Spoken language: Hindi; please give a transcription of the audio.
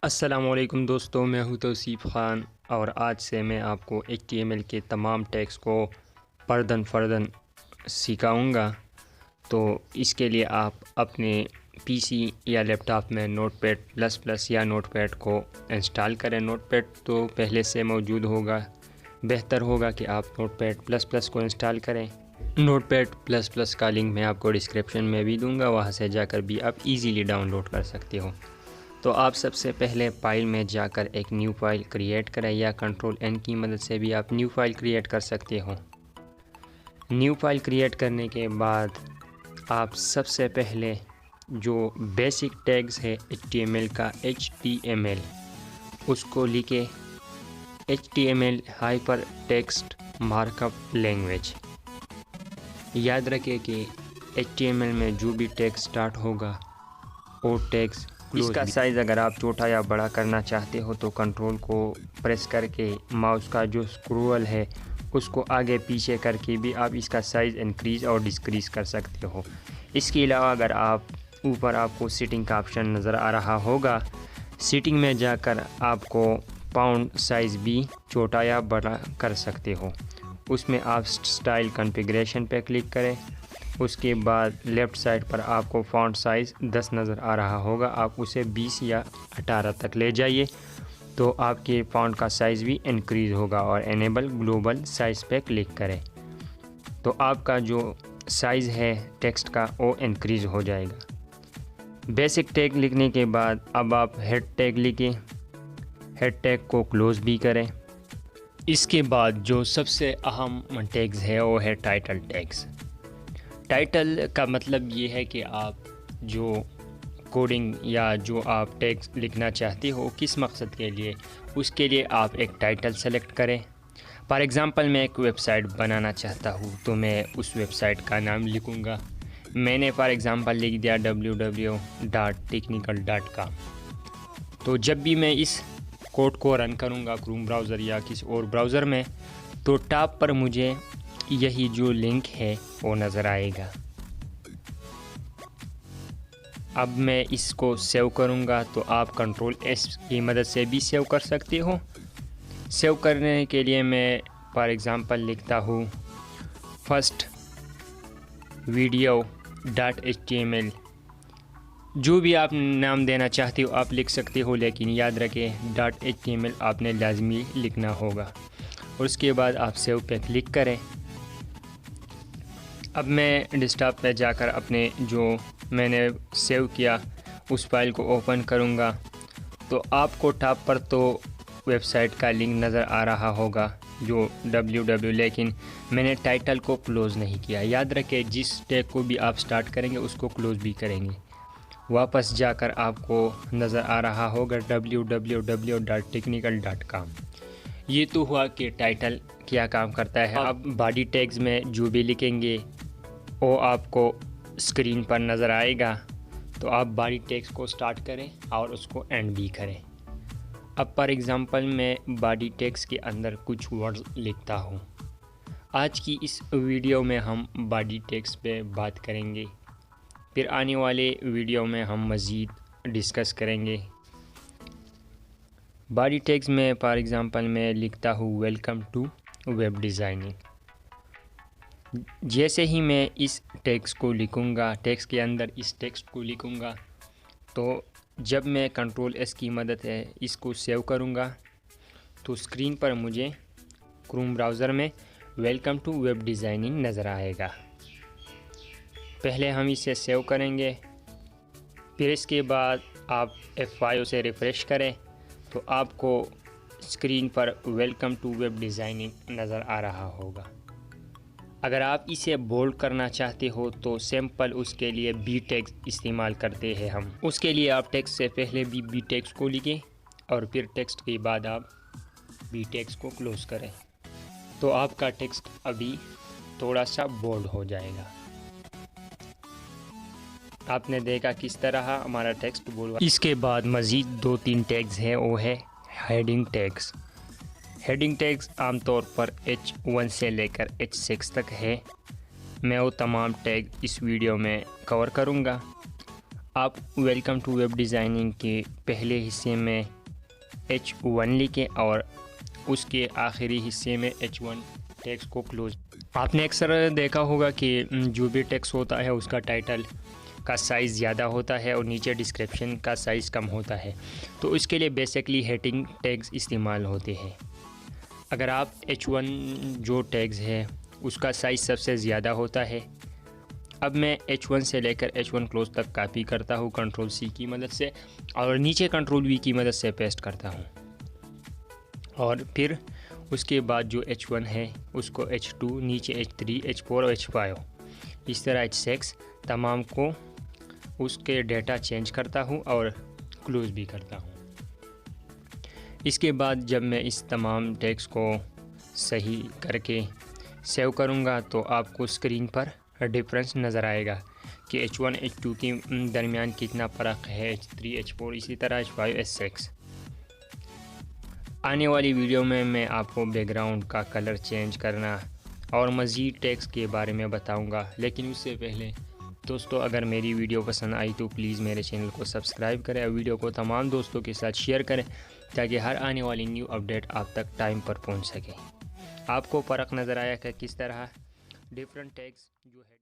अस्सलामुअलैकुम दोस्तों, मैं हूं तौसीफ़ ख़ान और आज से मैं आपको HTML के तमाम टैग्स को फ़र्दन फ़र्दन सिखाऊंगा। तो इसके लिए आप अपने पीसी या लैपटॉप में नोटपैड प्लस प्लस या नोटपैड को इंस्टॉल करें। नोटपैड तो पहले से मौजूद होगा, बेहतर होगा कि आप नोटपैड प्लस प्लस को इंस्टॉल करें। नोटपैड प्लस प्लस का लिंक मैं आपको डिस्क्रिप्शन में भी दूंगा, वहां से जाकर भी आप इजीली डाउनलोड कर सकते हो। तो आप सबसे पहले फाइल में जाकर एक न्यू फाइल क्रिएट करें या Ctrl+N की मदद से भी आप न्यू फाइल क्रिएट कर सकते हो। न्यू फाइल क्रिएट करने के बाद आप सबसे पहले जो बेसिक टैग्स है HTML का HTML उसको लिखे HTML hyper text markup language. याद रखें कि HTML में जो भी टैग स्टार्ट होगा वो टैग्स इसका साइज़ अगर आप छोटा या बड़ा करना चाहते हो तो कंट्रोल को प्रेस करके माउस का जो स्क्रोल है उसको आगे पीछे करके भी आप इसका साइज़ इंक्रीज़ और डिक्रीज़ कर सकते हो। इसके अलावा अगर आप ऊपर आपको सेटिंग का ऑप्शन नज़र आ रहा होगा, सेटिंग में जाकर आपको फाउंट साइज़ भी छोटा या बड़ा कर सकते हो। उसमें आप स्टाइल कॉन्फ़िगरेशन पे क्लिक करें। उसके बाद लेफ़्ट साइड पर आपको फ़ॉन्ट साइज़ 10 नज़र आ रहा होगा, आप उसे 20 या 18 तक ले जाइए तो आपके फ़ॉन्ट का साइज़ भी इंक्रीज़ होगा। और एनेबल ग्लोबल साइज़ पे क्लिक करें तो आपका जो साइज़ है टेक्स्ट का वो इंक्रीज़ हो जाएगा। बेसिक टैग लिखने के बाद अब आप हेड टैग लिखें, हेड टैग को क्लोज़ भी करें। इसके बाद जो सबसे अहम टैग्स है वो है टाइटल टैग्स। टाइटल का मतलब ये है कि आप जो कोडिंग या जो आप टैग्स लिखना चाहते हो किस मकसद के लिए, उसके लिए आप एक टाइटल सेलेक्ट करें। फॉर एग्ज़ाम्पल मैं एक वेबसाइट बनाना चाहता हूँ तो मैं उस वेबसाइट का नाम लिखूँगा। मैंने फॉर एग्ज़ाम्पल लिख दिया www.technical.com। तो जब भी मैं इस कोड को रन करूँगा क्रोम ब्राउज़र या किसी और ब्राउज़र में तो टॉप पर मुझे यही जो लिंक है वो नज़र आएगा। अब मैं इसको सेव करूँगा तो आप Ctrl+S की मदद से भी सेव कर सकते हो। सेव करने के लिए मैं फॉर एग्ज़ाम्पल लिखता हूँ फर्स्ट वीडियो.html। जो भी आप नाम देना चाहते हो आप लिख सकते हो, लेकिन याद रखें .html आपने लाजमी लिखना होगा। और उसके बाद आप सेव पे क्लिक करें। अब मैं डेस्कटॉप पे जाकर अपने जो मैंने सेव किया उस फाइल को ओपन करूँगा तो आपको टॉप पर तो वेबसाइट का लिंक नज़र आ रहा होगा जो www, लेकिन मैंने टाइटल को क्लोज़ नहीं किया। याद रखें जिस टैग को भी आप स्टार्ट करेंगे उसको क्लोज़ भी करेंगे। वापस जाकर आपको नज़र आ रहा होगा www.technical.com। ये तो हुआ कि टाइटल क्या काम करता है। अब बॉडी टैग्स में जो भी लिखेंगे वो आपको स्क्रीन पर नज़र आएगा तो आप बॉडी टैग्स को स्टार्ट करें और उसको एंड भी करें। अब फॉर एग्ज़ाम्पल मैं बॉडी टैग्स के अंदर कुछ वर्ड्स लिखता हूँ। आज की इस वीडियो में हम बॉडी टैग्स पे बात करेंगे, फिर आने वाले वीडियो में हम मज़ीद डिस्कस करेंगे। बॉडी टैग्स में फॉर एग्ज़ाम्पल मैं लिखता हूँ वेलकम टू वेब डिज़ाइनिंग। जैसे ही मैं इस टेक्स्ट को लिखूँगा, टेक्स्ट के अंदर इस टेक्स्ट को लिखूँगा तो जब मैं Ctrl+S की मदद से इसको सेव करूँगा तो स्क्रीन पर मुझे क्रोम ब्राउज़र में वेलकम टू वेब डिज़ाइनिंग नज़र आएगा। पहले हम इसे सेव करेंगे, फिर इसके बाद आप F5 से रिफ़्रेश करें तो आपको स्क्रीन पर वेलकम टू वेब डिज़ाइनिंग नज़र आ रहा होगा। अगर आप इसे बोल्ड करना चाहते हो तो सिंपल उसके लिए बी टैग्स इस्तेमाल करते हैं हम। उसके लिए आप टेक्स्ट से पहले भी बी टैग्स को लिखें और फिर टेक्स्ट के बाद आप बी टैग्स को क्लोज़ करें तो आपका टेक्स्ट अभी थोड़ा सा बोल्ड हो जाएगा। आपने देखा किस तरह हमारा टेक्स्ट बोल्ड। इसके बाद मज़ीद 2-3 टैग्स हैं, वो है हेडिंग टैग्स। हेडिंग टैग्स आमतौर पर H1 से लेकर H6 तक है। मैं वो तमाम टैग इस वीडियो में कवर करूँगा। आप वेलकम टू वेब डिज़ाइनिंग के पहले हिस्से में H1 लिखें और उसके आखिरी हिस्से में H1 टेक्स्ट को क्लोज। आपने अक्सर देखा होगा कि जो भी टेक्स्ट होता है उसका टाइटल का साइज़ ज़्यादा होता है और नीचे डिस्क्रिप्शन का साइज़ कम होता है, तो इसके लिए बेसिकली हेडिंग टैग्स इस्तेमाल होते हैं। अगर आप H1 जो टैग्स है उसका साइज़ सबसे ज़्यादा होता है। अब मैं H1 से लेकर H1 क्लोज तक कॉपी करता हूँ Ctrl+C की मदद से और नीचे Ctrl+V की मदद से पेस्ट करता हूँ, और फिर उसके बाद जो H1 है उसको H2, नीचे H3, H4 और H5 इस तरह H6 तमाम को उसके डेटा चेंज करता हूँ और क्लोज भी करता हूँ। इसके बाद जब मैं इस तमाम टेक्स्ट को सही करके सेव करूँगा तो आपको स्क्रीन पर डिफरेंस नज़र आएगा कि H1 H2 के दरमियान कितना फ़र्क है, H3 H4 इसी तरह H5 H6। आने वाली वीडियो में मैं आपको बैकग्राउंड का कलर चेंज करना और मज़ीद टेक्स्ट के बारे में बताऊंगा, लेकिन उससे पहले दोस्तों अगर मेरी वीडियो पसंद आई तो प्लीज़ मेरे चैनल को सब्सक्राइब करें और वीडियो को तमाम दोस्तों के साथ शेयर करें ताकि हर आने वाली न्यू अपडेट आप तक टाइम पर पहुंच सके। आपको फ़र्क नज़र आया कि किस तरह डिफरेंट टैग्स जो है